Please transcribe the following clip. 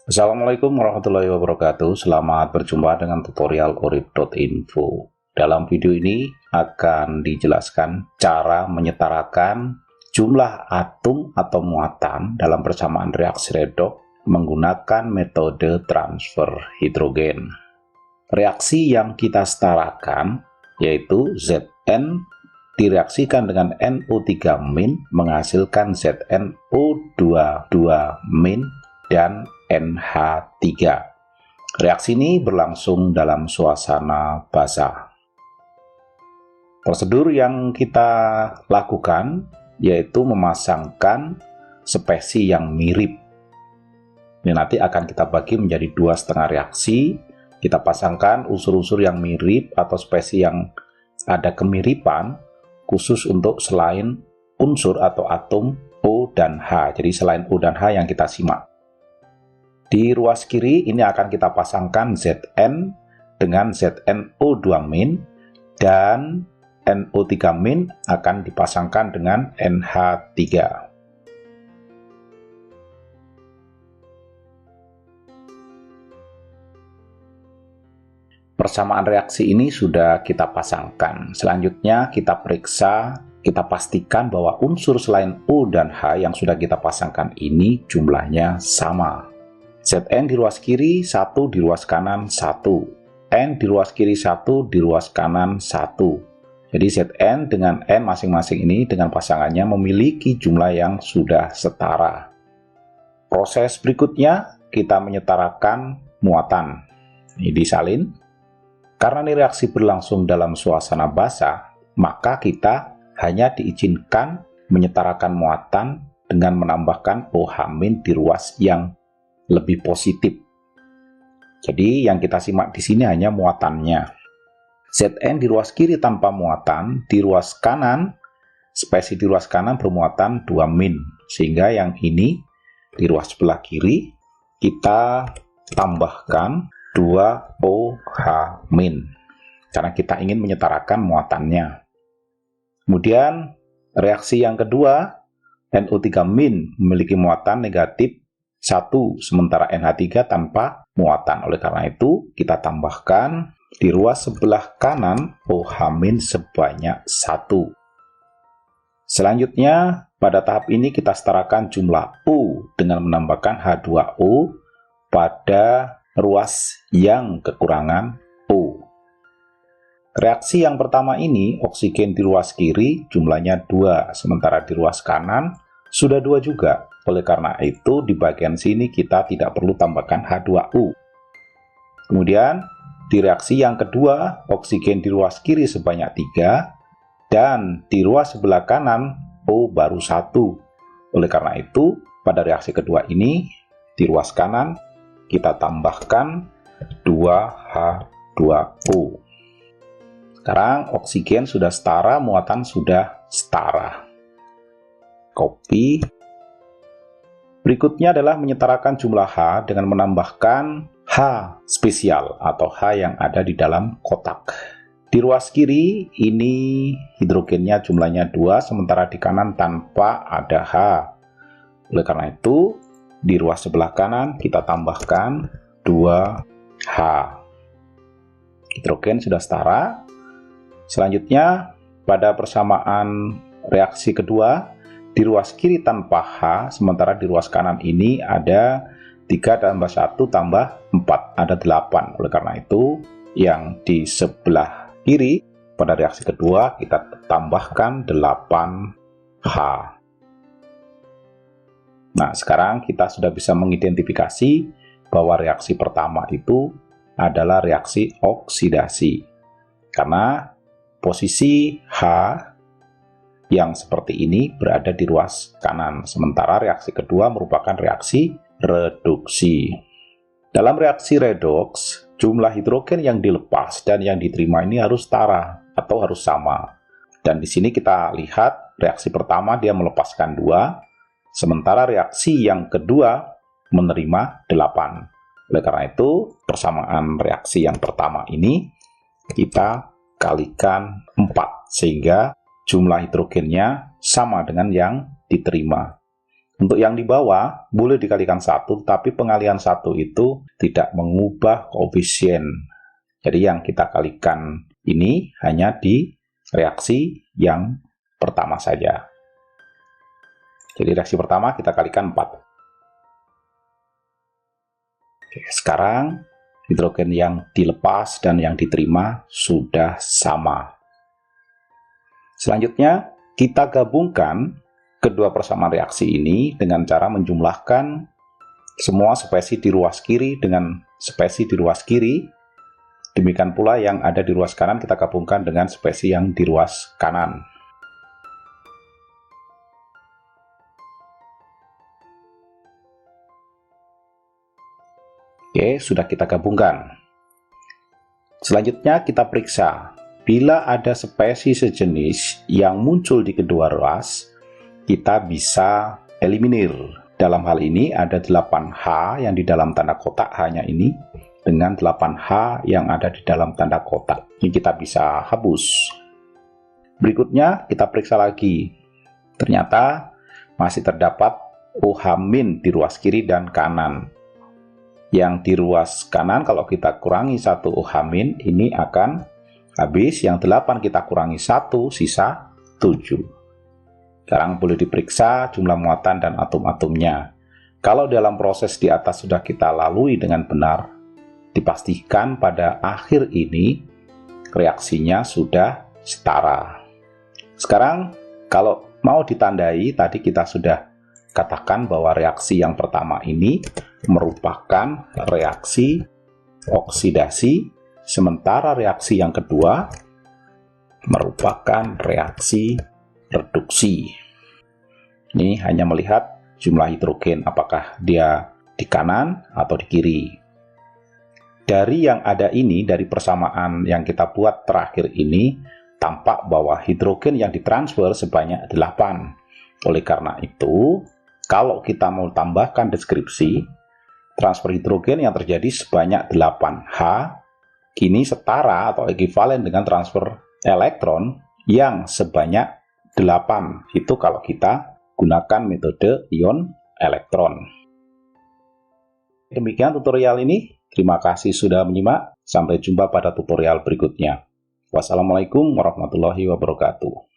Assalamualaikum warahmatullahi wabarakatuh. Selamat berjumpa dengan tutorial urip.info. Dalam video ini akan dijelaskan cara menyetarakan jumlah atom atau muatan dalam persamaan reaksi redoks menggunakan metode transfer hidrogen. Reaksi yang kita setarakan yaitu Zn direaksikan dengan NO3- menghasilkan ZnO22- dan NH3. Reaksi ini berlangsung dalam suasana basah. Prosedur yang kita lakukan yaitu memasangkan spesi yang mirip. Ini nanti akan kita bagi menjadi 2,5 reaksi. Kita pasangkan unsur-unsur yang mirip atau spesi yang ada kemiripan khusus untuk selain unsur atau atom O dan H. Jadi selain O dan H yang kita simak. Di ruas kiri ini akan kita pasangkan Zn dengan ZnO2- dan NO3- akan dipasangkan dengan NH3. Persamaan reaksi ini sudah kita pasangkan. Selanjutnya kita periksa, kita pastikan bahwa unsur selain O dan H yang sudah kita pasangkan ini jumlahnya sama. Zn di ruas kiri 1, di ruas kanan 1. N di ruas kiri 1, di ruas kanan 1. Jadi Zn dengan N masing-masing ini dengan pasangannya memiliki jumlah yang sudah setara. Proses berikutnya kita menyetarakan muatan. Ini disalin. Karena ini reaksi berlangsung dalam suasana basah, maka kita hanya diizinkan menyetarakan muatan dengan menambahkan OH- di ruas yang lebih positif. Jadi yang kita simak di sini hanya muatannya. Zn di ruas kiri tanpa muatan, di ruas kanan, spesi di ruas kanan bermuatan 2-, sehingga yang ini di ruas sebelah kiri kita tambahkan 2OH- karena kita ingin menyetarakan muatannya. Kemudian reaksi yang kedua, NO3- memiliki muatan negatif 1, sementara NH3 tanpa muatan. Oleh karena itu, kita tambahkan di ruas sebelah kanan OH- sebanyak 1. Selanjutnya, pada tahap ini kita setarakan jumlah O dengan menambahkan H2O pada ruas yang kekurangan O. Reaksi yang pertama ini, oksigen di ruas kiri jumlahnya 2, sementara di ruas kanan sudah 2 juga. Oleh karena itu, di bagian sini kita tidak perlu tambahkan H2O. Kemudian, di reaksi yang kedua, oksigen di ruas kiri sebanyak 3, dan di ruas sebelah kanan, O baru 1. Oleh karena itu, pada reaksi kedua ini, di ruas kanan, kita tambahkan 2H2O. Sekarang, oksigen sudah setara, muatan sudah setara. Copy. Berikutnya adalah menyetarakan jumlah H dengan menambahkan H spesial atau H yang ada di dalam kotak. Di ruas kiri ini hidrogennya jumlahnya 2, sementara di kanan tanpa ada H. Oleh karena itu, di ruas sebelah kanan kita tambahkan 2H. Hidrogen sudah setara. Selanjutnya, pada persamaan reaksi kedua, di ruas kiri tanpa H, sementara di ruas kanan ini ada 3 tambah 1 tambah 4, ada 8. Oleh karena itu, yang di sebelah kiri pada reaksi kedua kita tambahkan 8H. Nah, sekarang kita sudah bisa mengidentifikasi bahwa reaksi pertama itu adalah reaksi oksidasi. Karena posisi H yang seperti ini berada di ruas kanan, sementara reaksi kedua merupakan reaksi reduksi. Dalam reaksi redoks, jumlah hidrogen yang dilepas dan yang diterima ini harus setara atau harus sama. Dan di sini kita lihat reaksi pertama dia melepaskan 2, sementara reaksi yang kedua menerima 8. Oleh karena itu, persamaan reaksi yang pertama ini kita kalikan 4, sehingga jumlah hidrogennya sama dengan yang diterima. Untuk yang di bawah boleh dikalikan 1, tapi pengalihan 1 itu tidak mengubah koefisien. Jadi yang kita kalikan ini hanya di reaksi yang pertama saja. Jadi reaksi pertama kita kalikan 4. Oke, sekarang hidrogen yang dilepas dan yang diterima sudah sama. Selanjutnya kita gabungkan kedua persamaan reaksi ini dengan cara menjumlahkan semua spesi di ruas kiri dengan spesi di ruas kiri. Demikian pula yang ada di ruas kanan kita gabungkan dengan spesi yang di ruas kanan. Oke, sudah kita gabungkan. Selanjutnya kita periksa. Bila ada spesi sejenis yang muncul di kedua ruas, kita bisa eliminir. Dalam hal ini ada 8H yang di dalam tanda kotak hanya ini dengan 8H yang ada di dalam tanda kotak. Ini kita bisa hapus. Berikutnya kita periksa lagi. Ternyata masih terdapat OH- di ruas kiri dan kanan. Yang di ruas kanan kalau kita kurangi 1 OH- ini akan habis. Yang 8 kita kurangi 1 sisa 7. Sekarang boleh diperiksa jumlah muatan dan atom-atomnya. Kalau dalam proses di atas sudah kita lalui dengan benar, dipastikan pada akhir ini reaksinya sudah setara. Sekarang kalau mau ditandai, tadi kita sudah katakan bahwa reaksi yang pertama ini merupakan reaksi oksidasi, sementara reaksi yang kedua merupakan reaksi reduksi. Ini hanya melihat jumlah hidrogen, apakah dia di kanan atau di kiri. Dari yang ada ini, dari persamaan yang kita buat terakhir ini, tampak bahwa hidrogen yang ditransfer sebanyak 8. Oleh karena itu, kalau kita mau tambahkan deskripsi, transfer hidrogen yang terjadi sebanyak 8H, kini setara atau ekuivalen dengan transfer elektron yang sebanyak 8. Itu kalau kita gunakan metode ion elektron. Demikian tutorial ini. Terima kasih sudah menyimak. Sampai jumpa pada tutorial berikutnya. Wassalamualaikum warahmatullahi wabarakatuh.